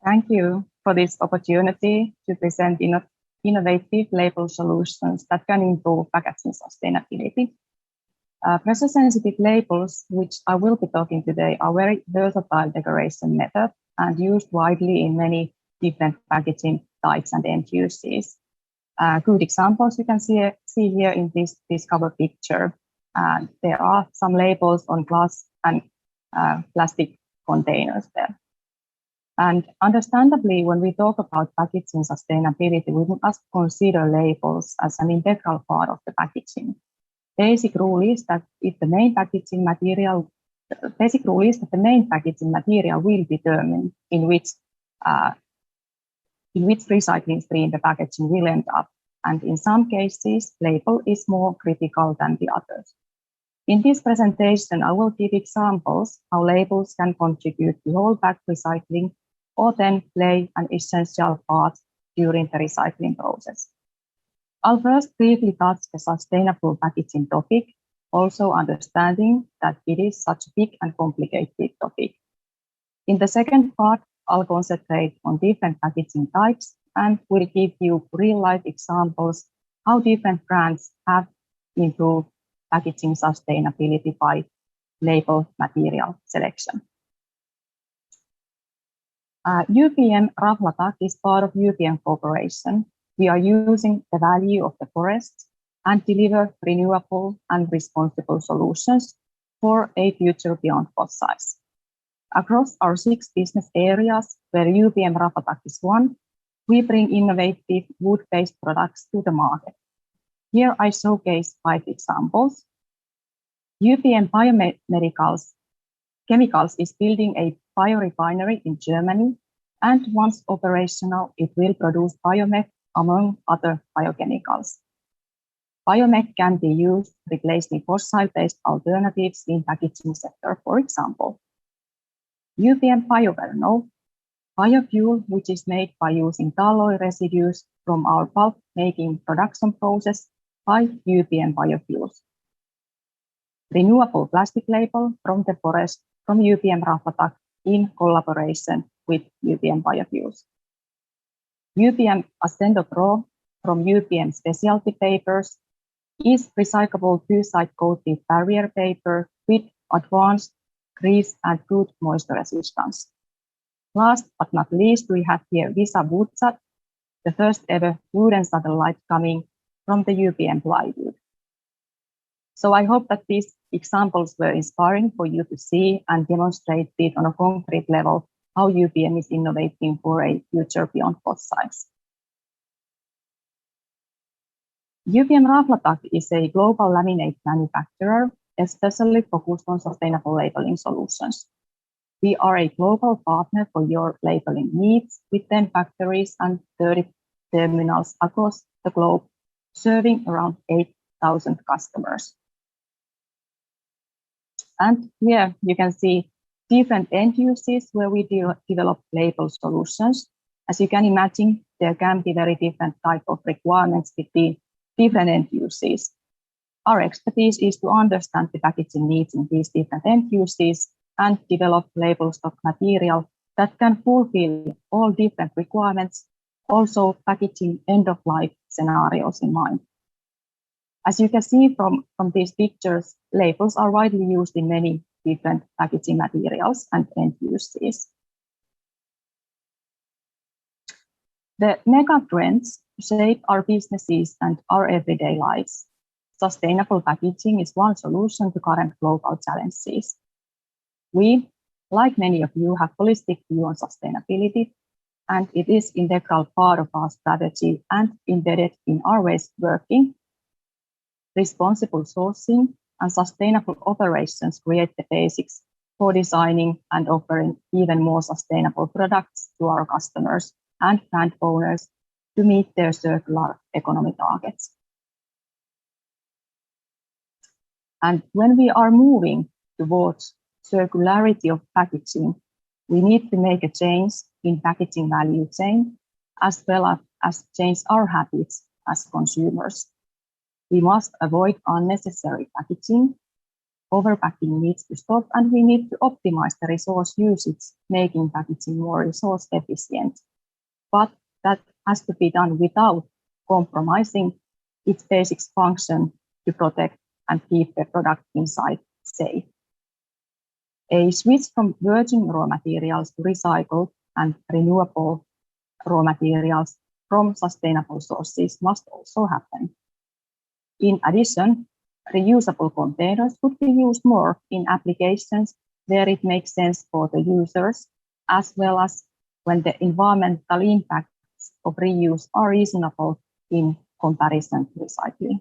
Thank you for this opportunity to present innovative label solutions that can improve packaging sustainability. Pressure-sensitive labels, which I will be talking today, are very versatile decoration method and used widely in many different packaging types and end uses. Good examples you can see here in this cover picture. There are some labels on glass and plastic containers there. And understandably, when we talk about packaging sustainability, we must consider labels as an integral part of the packaging. Basic rule is that the main packaging material will determine in which recycling stream the packaging will end up. And in some cases, label is more critical than the others. In this presentation, I will give examples how labels can contribute to whole bag recycling or then play an essential part during the recycling process. I'll first briefly touch the sustainable packaging topic, also understanding that it is such a big and complicated topic. In the second part, I'll concentrate on different packaging types and will give you real-life examples how different brands have improved packaging sustainability by label material selection. UPM Raflatac is part of UPM Corporation. We are using the value of the forest and deliver renewable and responsible solutions for a future beyond fossils. Across our 6 business areas, where UPM Raflatac is one, we bring innovative wood-based products to the market. Here I showcase 5 examples. UPM Chemicals is building a biorefinery in Germany, and once operational, it will produce biometh among other biochemicals. Biometh can be used replacing fossil-based alternatives in packaging sector, for example. UPM Bioverno, biofuel which is made by using tall oil residues from our pulp making production process by UPM Biofuels. Renewable plastic label from the forest from UPM Raflatac in collaboration with UPM Biofuels. UPM Ascendo Pro from UPM Specialty Papers is recyclable two-side coated barrier paper with advanced grease and good moisture resistance. Last but not least, we have here Visa Woodsat, the first ever wooden satellite coming from the UPM plywood. So I hope that these examples were inspiring for you to see and demonstrated on a concrete level how UPM is innovating for a future beyond fossils. UPM Raflatac is a global laminate manufacturer, especially focused on sustainable labeling solutions. We are a global partner for your labeling needs with 10 factories and 30 terminals across the globe, serving around 8,000 customers. And here you can see different end uses where we develop label solutions. As you can imagine, there can be very different type of requirements between different end uses. Our expertise is to understand the packaging needs in these different end uses and develop label stock material that can fulfill all different requirements, also packaging end-of-life scenarios in mind. As you can see from these pictures, labels are widely used in many different packaging materials and end uses. The mega trends shape our businesses and our everyday lives. Sustainable packaging is one solution to current global challenges. We, like many of you, have holistic view on sustainability, and it is an integral part of our strategy and embedded in our ways of working. Responsible sourcing and sustainable operations create the basics for designing and offering even more sustainable products to our customers and brand owners to meet their circular economy targets. And when we are moving towards circularity of packaging, we need to make a change in packaging value chain as well as change our habits as consumers. We must avoid unnecessary packaging Overpacking needs to stop, and we need to optimize the resource usage, making packaging more resource efficient. But that has to be done without compromising its basic function to protect and keep the product inside safe. A switch from virgin raw materials to recycled and renewable raw materials from sustainable sources must also happen. In addition, reusable containers could be used more in applications where it makes sense for the users, as well as when the environmental impacts of reuse are reasonable in comparison to recycling.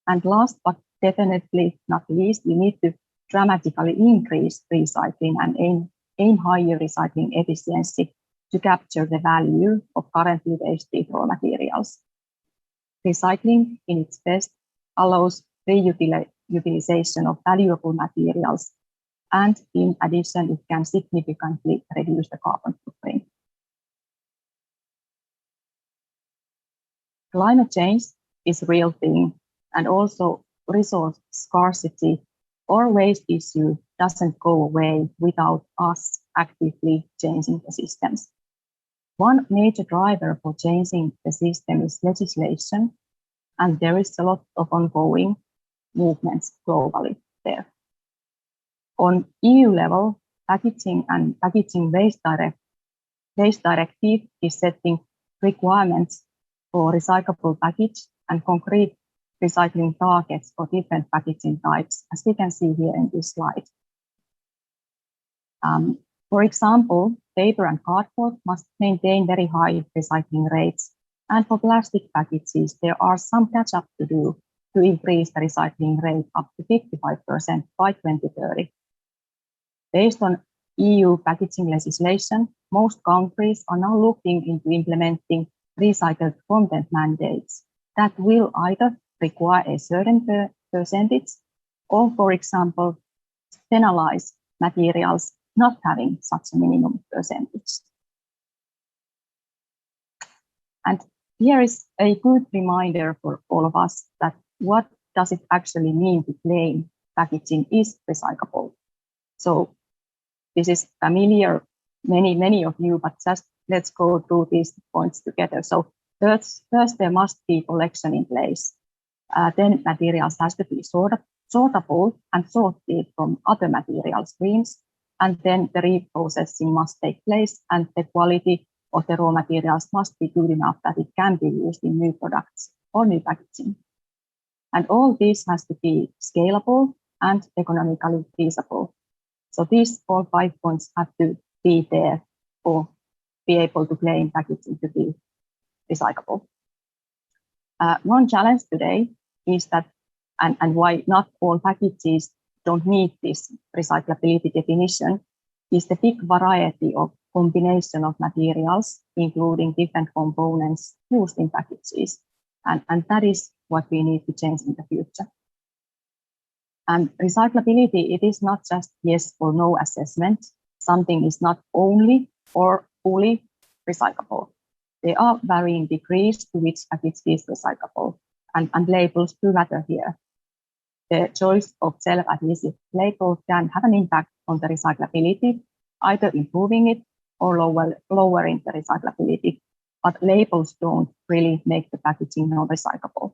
And last but definitely not least, we need to dramatically increase recycling and aim higher recycling efficiency to capture the value of currently wasted raw materials. Recycling in its best allows reutilization of valuable materials, and in addition, it can significantly reduce the carbon footprint. Climate change is a real thing, and also resource scarcity or waste issue doesn't go away without us actively changing the systems. One major driver for changing the system is legislation, and there is a lot of ongoing movements globally there. On EU level, packaging and packaging waste directive is setting requirements for recyclable package and concrete recycling targets for different packaging types, as we can see here in this slide. For example, paper and cardboard must maintain very high recycling rates, and for plastic packages, there are some catch-up to do to increase the recycling rate up to 55% by 2030. Based on EU packaging legislation, most countries are now looking into implementing recycled content mandates that will either require a certain percentage or, for example, penalize materials not having such a minimum percentage. And here is a good reminder for all of us that what does it actually mean to claim packaging is recyclable. So this is familiar, many of you, but just let's go through these points together. So first there must be collection in place. Then materials has to be sortable and sorted from other material streams. And then the reprocessing must take place, and the quality of the raw materials must be good enough that it can be used in new products or new packaging. And all this has to be scalable and economically feasible. So these all 5 points have to be there or be able to claim packaging to be recyclable. One challenge today is that, and why not all packages don't meet this recyclability definition, is the big variety of combination of materials, including different components used in packages. And that is what we need to change in the future. And recyclability, it is not just yes or no assessment. Something is not only or fully recyclable. There are varying degrees to which package is recyclable, and labels do matter here. The choice of self-adhesive label can have an impact on the recyclability, either improving it or lowering the recyclability, but labels don't really make the packaging non-recyclable.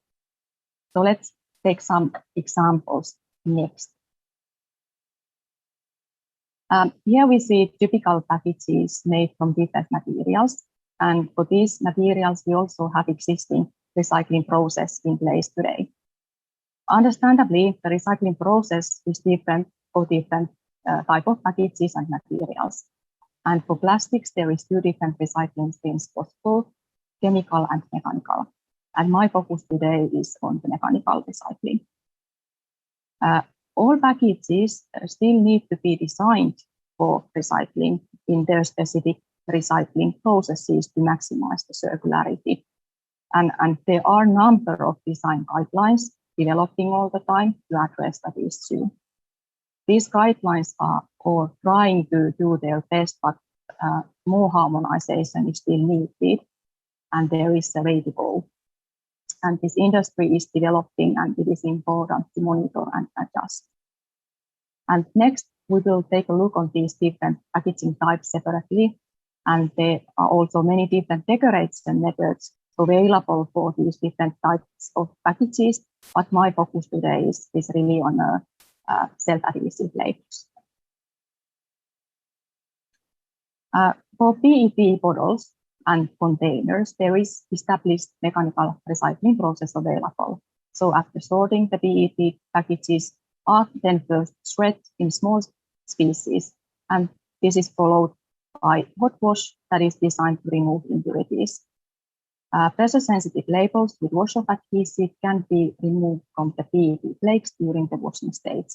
So let's take some examples next. Here we see typical packages made from different materials, and for these materials we also have existing recycling process in place today. Understandably, the recycling process is different for different type of packages and materials. And for plastics, there is 2 different recycling streams possible, chemical and mechanical. And my focus today is on the mechanical recycling. All packages still need to be designed for recycling in their specific recycling processes to maximize the circularity. And there are a number of design guidelines developing all the time to address that issue. These guidelines are all trying to do their best, but more harmonization is still needed, and there is a way to go. and this industry is developing, and it is important to monitor and adjust. And next, we will take a look on these different packaging types separately, and there are also many different decoration methods available for these different types of packages, but my focus today is really on self-adhesive labels. For PET bottles and containers, there is established mechanical recycling process available. So after sorting, the PET packages are then first shredded in small pieces, and this is followed by hot wash that is designed to remove impurities. Pressure-sensitive labels with wash-off adhesive can be removed from the PET flakes during the washing stage,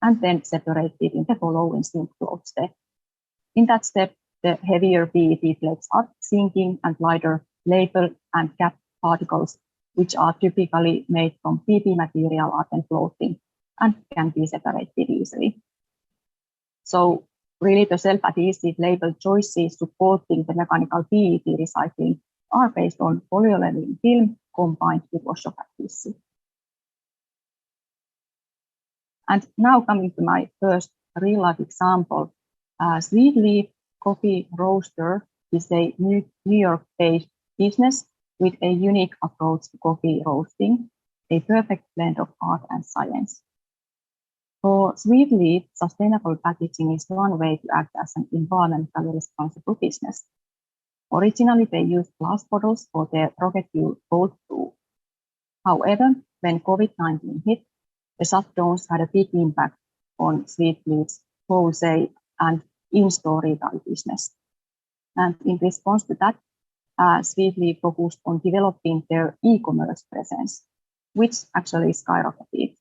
and then separated in the following silk float step. In that step, the heavier PET flakes are sinking, and lighter label and cap particles, which are typically made from PP material, are then floating and can be separated easily. So really the self-adhesive label choices supporting the mechanical PET recycling are based on polyolefin film combined with wash-off adhesive. And now coming to my first real-life example, Sweet Leaf Coffee Roaster is a New York-based business with a unique approach to coffee roasting, a perfect blend of art and science. For Sweet Leaf, sustainable packaging is one way to act as an environmentally responsible business. Originally, they used glass bottles for their rocket fuel cold brew. However, when COVID-19 hit, the shutdowns had a big impact on Sweet Leaf's wholesale and in-store retail business. And in response to that, Sweet Leaf focused on developing their e-commerce presence, which actually skyrocketed.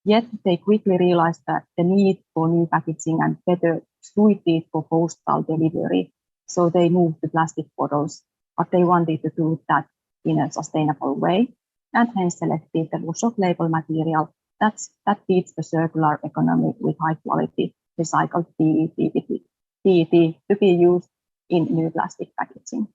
Yet they quickly realized that the need for new packaging and better suited for postal delivery, so they moved to plastic bottles, but they wanted to do that in a sustainable way, and hence selected the wash-off label material that feeds the circular economy with high-quality recycled PET to be used in new plastic packaging.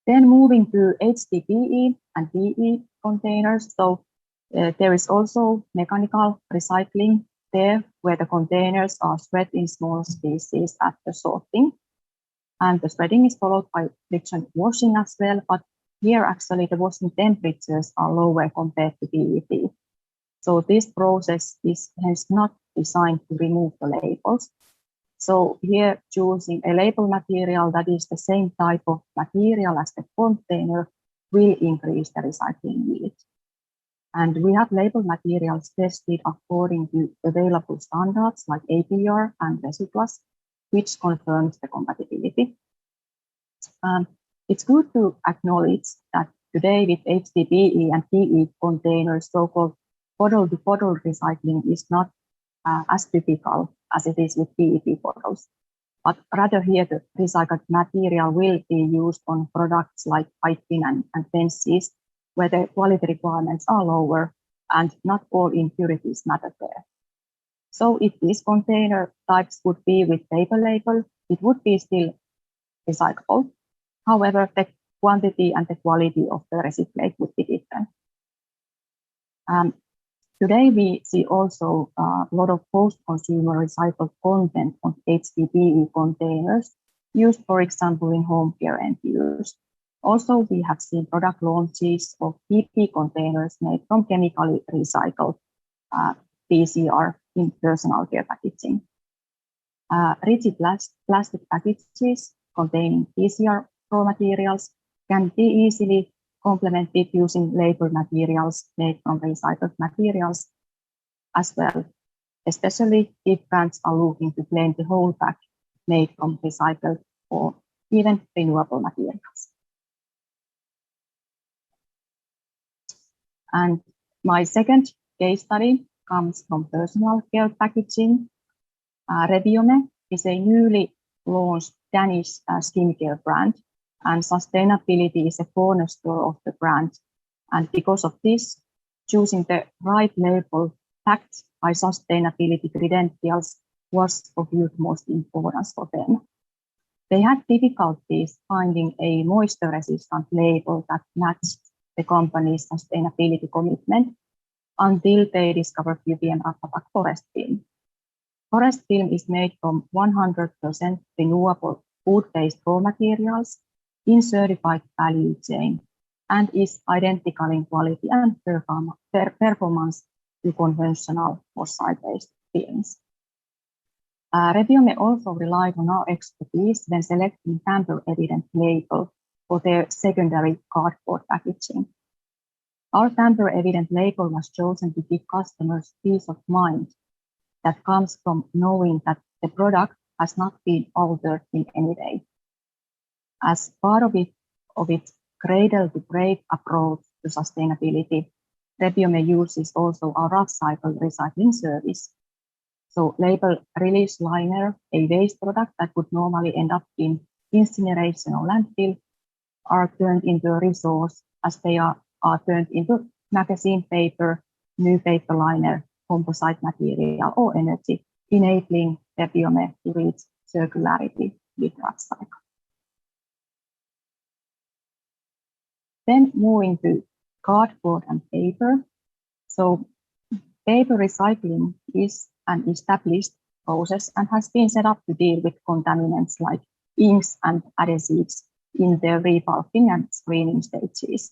Then moving to HDPE and PE containers. So there is also mechanical recycling there, where the containers are shredded in small pieces after sorting. And the shredding is followed by friction washing as well, but here actually the washing temperatures are lower compared to PET. So this process is hence not designed to remove the labels. So here choosing a label material that is the same type of material as the container will increase the recycling yield. And we have label materials tested according to available standards like APR and Recyclus, which confirms the compatibility. It's good to acknowledge that today with HDPE and PE containers, so-called bottle-to-bottle recycling is not as typical as it is with PET bottles. But rather here the recycled material will be used on products like piping and fences, where the quality requirements are lower and not all impurities matter there. So if these container types would be with paper label, it would be still recyclable. However, the quantity and the quality of the recyclate would be different. Today, we see also a lot of post-consumer recycled content on HDPE containers used, for example, in home care end use. Also, we have seen product launches of PP containers made from chemically recycled PCR in personal care packaging. Rigid plastic packages containing PCR raw materials can be easily complemented using label materials made from recycled materials as well, especially if brands are looking to claim the whole pack made from recycled or even renewable materials. And my second case study comes from personal care packaging. Reviome is a newly launched Danish skincare brand, and sustainability is a cornerstone of the brand. And because of this, choosing the right label backed by sustainability credentials was of utmost importance for them. They had difficulties finding a moisture-resistant label that matched the company's sustainability commitment until they discovered UPM Raflatac forest film. Forest film is made from 100% renewable wood-based raw materials in certified value chain and is identical in quality and performance to conventional fossil-based films. Rebiome also relied on our expertise when selecting tamper-evident label for their secondary cardboard packaging. Our tamper-evident label was chosen to give customers peace of mind that comes from knowing that the product has not been altered in any way. As part of its cradle-to-grave approach to sustainability, Rebiome uses also our rough cycle recycling service. So label release liner, a waste product that would normally end up in incineration or landfill, are turned into a resource as they are turned into magazine paper, new paper liner, composite material, or energy, enabling Rebiome to reach circularity with rough cycle. Then moving to cardboard and paper. So paper recycling is an established process and has been set up to deal with contaminants like inks and adhesives in their repulping and screening stages.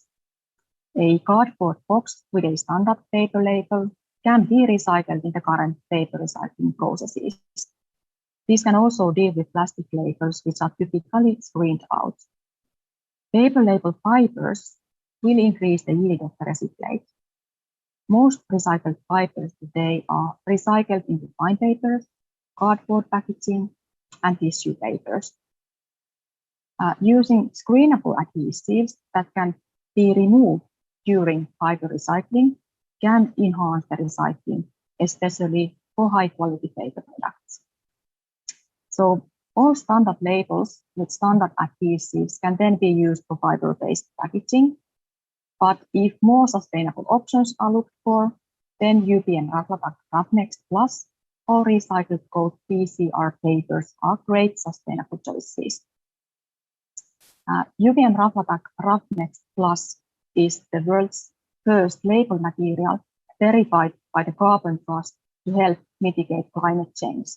A cardboard box with a standard paper label can be recycled in the current paper recycling processes. These can also deal with plastic labels, which are typically screened out. Paper label fibers will increase the yield of the recyclate. Most recycled fibers today are recycled into fine papers, cardboard packaging, and tissue papers. Using screenable adhesives that can be removed during fiber recycling can enhance the recycling, especially for high-quality paper products. So all standard labels with standard adhesives can then be used for fiber-based packaging. But if more sustainable options are looked for, then UPM Raflatac Rafnext Plus or recycled coat PCR papers are great sustainable choices. UPM Raflatac Rafnext Plus is the world's first label material verified by the Carbon Trust to help mitigate climate change.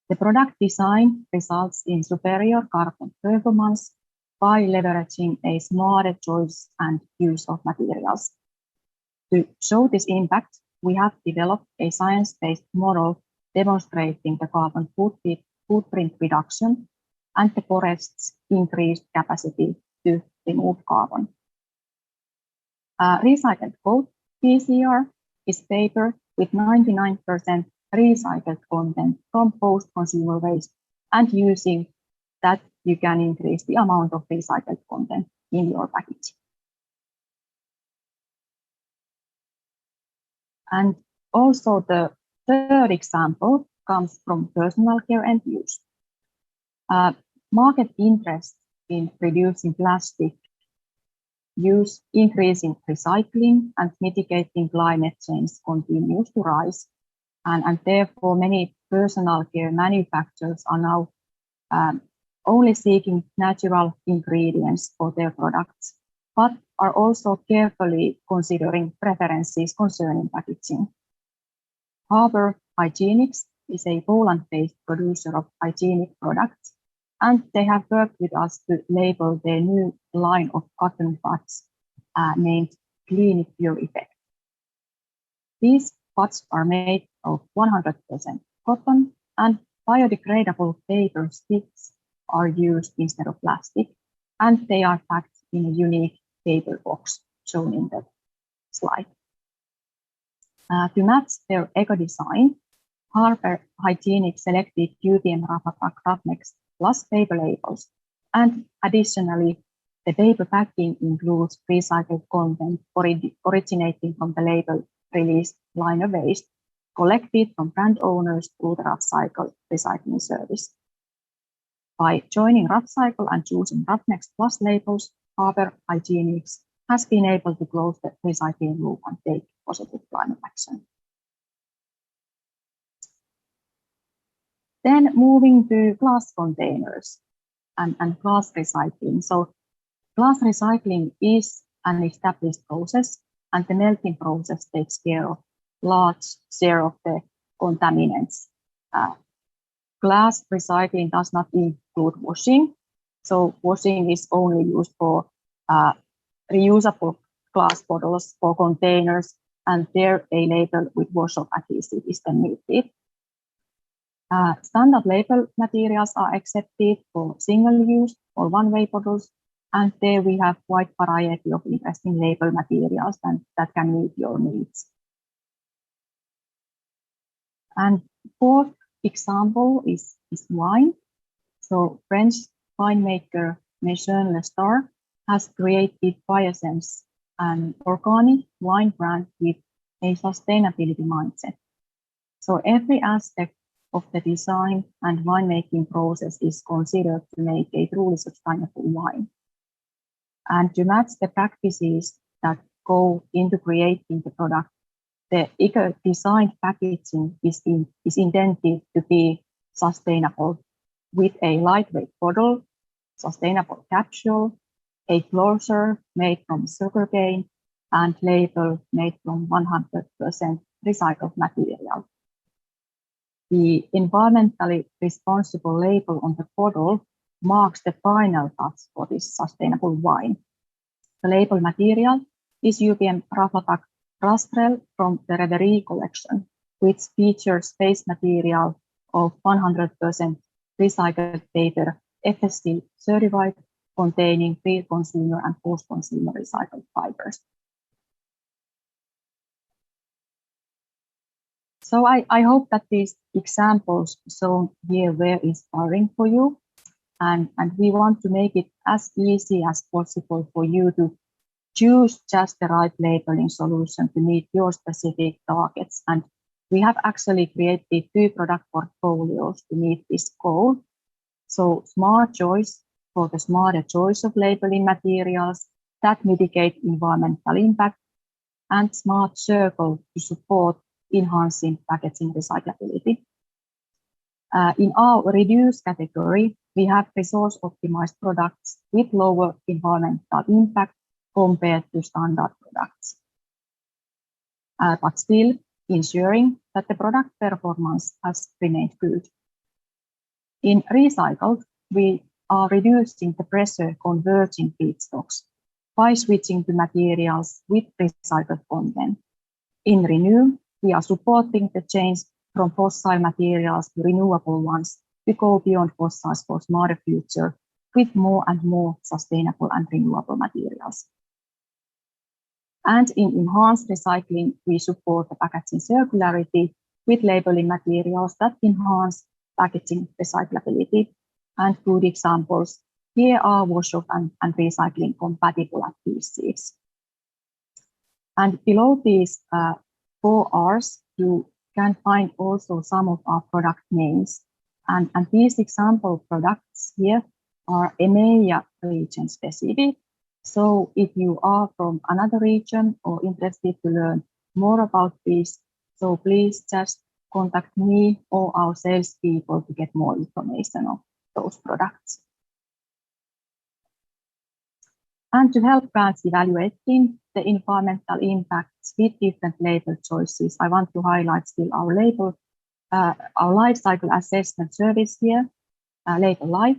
The product design results in superior carbon performance by leveraging a smarter choice and use of materials. To show this impact, we have developed a science-based model demonstrating the carbon footprint reduction and the forest's increased capacity to remove carbon. Recycled coat PCR is paper with 99% recycled content from post-consumer waste, and using that you can increase the amount of recycled content in your package. And also the third example comes from personal care end use. Market interest in reducing plastic use, increasing recycling, and mitigating climate change continues to rise. And therefore, many personal care manufacturers are now only seeking natural ingredients for their products, but are also carefully considering preferences concerning packaging. Harbour Hygienics is a Poland-based producer of hygienic products, and they have worked with us to label their new line of cotton buds named Clean Pure Effect. These buds are made of 100% cotton, and biodegradable paper sticks are used instead of plastic, and they are packed in a unique paper box shown in the slide. To match their eco-design, Harbour Hygienics selected UPM Raflatac Rafnext Plus paper labels, and additionally, the paper packing includes recycled content originating from the label released liner waste collected from brand owners through the Rough Cycle recycling service. By joining Rough Cycle and choosing Rafnext Plus labels, Harbour Hygienics has been able to close the recycling loop and take positive climate action. Then moving to glass containers. and glass recycling. So glass recycling is an established process, and the melting process takes care of large share of the contaminants. Glass recycling does not include washing. So washing is only used for reusable glass bottles or containers, and there a label with wash-off adhesive is then needed. Standard label materials are accepted for single-use or one-way bottles, and there we have wide variety of interesting label materials that can meet your needs. And fourth example is wine. So French winemaker Maison Le Star has created Biosense, an organic wine brand with a sustainability mindset. So every aspect of the design and winemaking process is considered to make a truly sustainable wine. And to match the practices that go into creating the product, the eco-designed packaging is intended to be sustainable with a lightweight bottle, sustainable capsule, a closure made from sugarcane, and label made from 100% recycled material. The environmentally responsible label on the bottle marks the final touch for this sustainable wine. The label material is UPM Raflatac Rastrel from the Reverie collection, which features base material of 100% recycled paper, FSC certified, containing pre-consumer and post-consumer recycled fibers. So I hope that these examples shown here were inspiring for you, and we want to make it as easy as possible for you to choose just the right labeling solution to meet your specific targets. And we have actually created 2 product portfolios to meet this goal. So smart choice for the smarter choice of labeling materials that mitigate environmental impact, and smart circle to support enhancing packaging recyclability. In our reduce category, we have resource optimized products with lower environmental impact compared to standard products, but still ensuring that the product performance has remained good. In recycled, we are reducing the pressure converging feedstocks by switching to materials with recycled content. In renew, we are supporting the change from fossil materials to renewable ones to go beyond fossils for smarter future with more and more sustainable and renewable materials. And in enhanced recycling, we support the packaging circularity with labeling materials that enhance packaging recyclability. And good examples here are wash-off and recycling compatible adhesives. And below these 4 R's, you can find also some of our product names. And these example products here are EMEA region specific. So if you are from another region or interested to learn more about this, so please just contact me or our salespeople to get more information on those products. And to help brands evaluating the environmental impacts with different label choices, I want to highlight still our life cycle assessment service here, Label Life,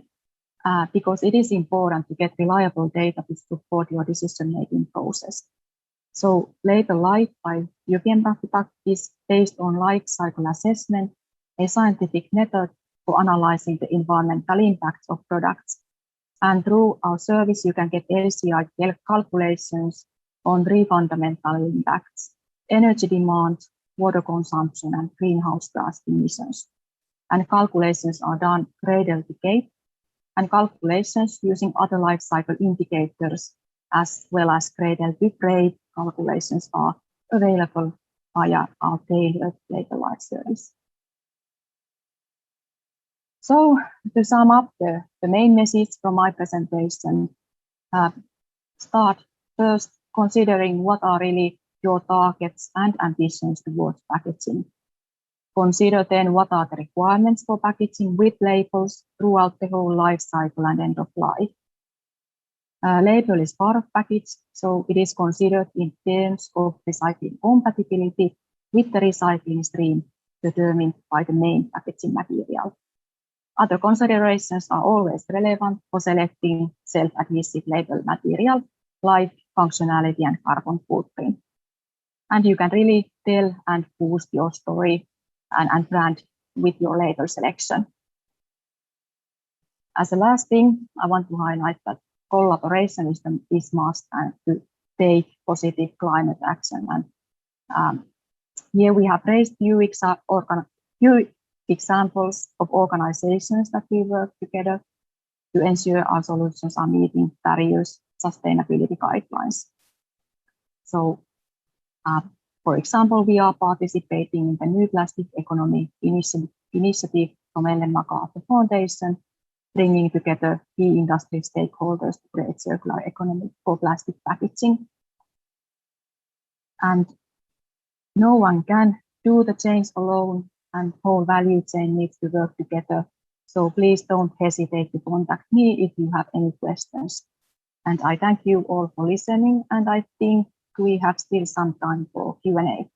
because it is important to get reliable data to support your decision-making process. So Label Life by UPM Raflatac is based on life cycle assessment, a scientific method for analyzing the environmental impacts of products. And through our service, you can get LCI calculations on 3 fundamental impacts: energy demand, water consumption, and greenhouse gas emissions. And calculations are done cradle to gate, and calculations using other life cycle indicators as well as cradle to grave calculations are available via our tailored Label Life service. So to sum up the main message from my presentation, start first considering what are really your targets and ambitions towards packaging. Consider then what are the requirements for packaging with labels throughout the whole life cycle and end of life. Label is part of package, so it is considered in terms of recycling compatibility with the recycling stream determined by the main packaging material. Other considerations are always relevant for selecting self-adhesive label material, like functionality and carbon footprint. And you can really tell and boost your story and brand with your label selection. As a last thing, I want to highlight that collaboration is must and to take positive climate action. And here we have raised few examples of organizations that we work together to ensure our solutions are meeting various sustainability guidelines. So, for example, we are participating in the New Plastic Economy initiative from Ellen MacArthur Foundation, bringing together key industry stakeholders to create circular economy for plastic packaging. And no one can do the change alone, and whole value chain needs to work together. So please don't hesitate to contact me if you have any questions. And I thank you all for listening, and I think we have still some time for Q&A.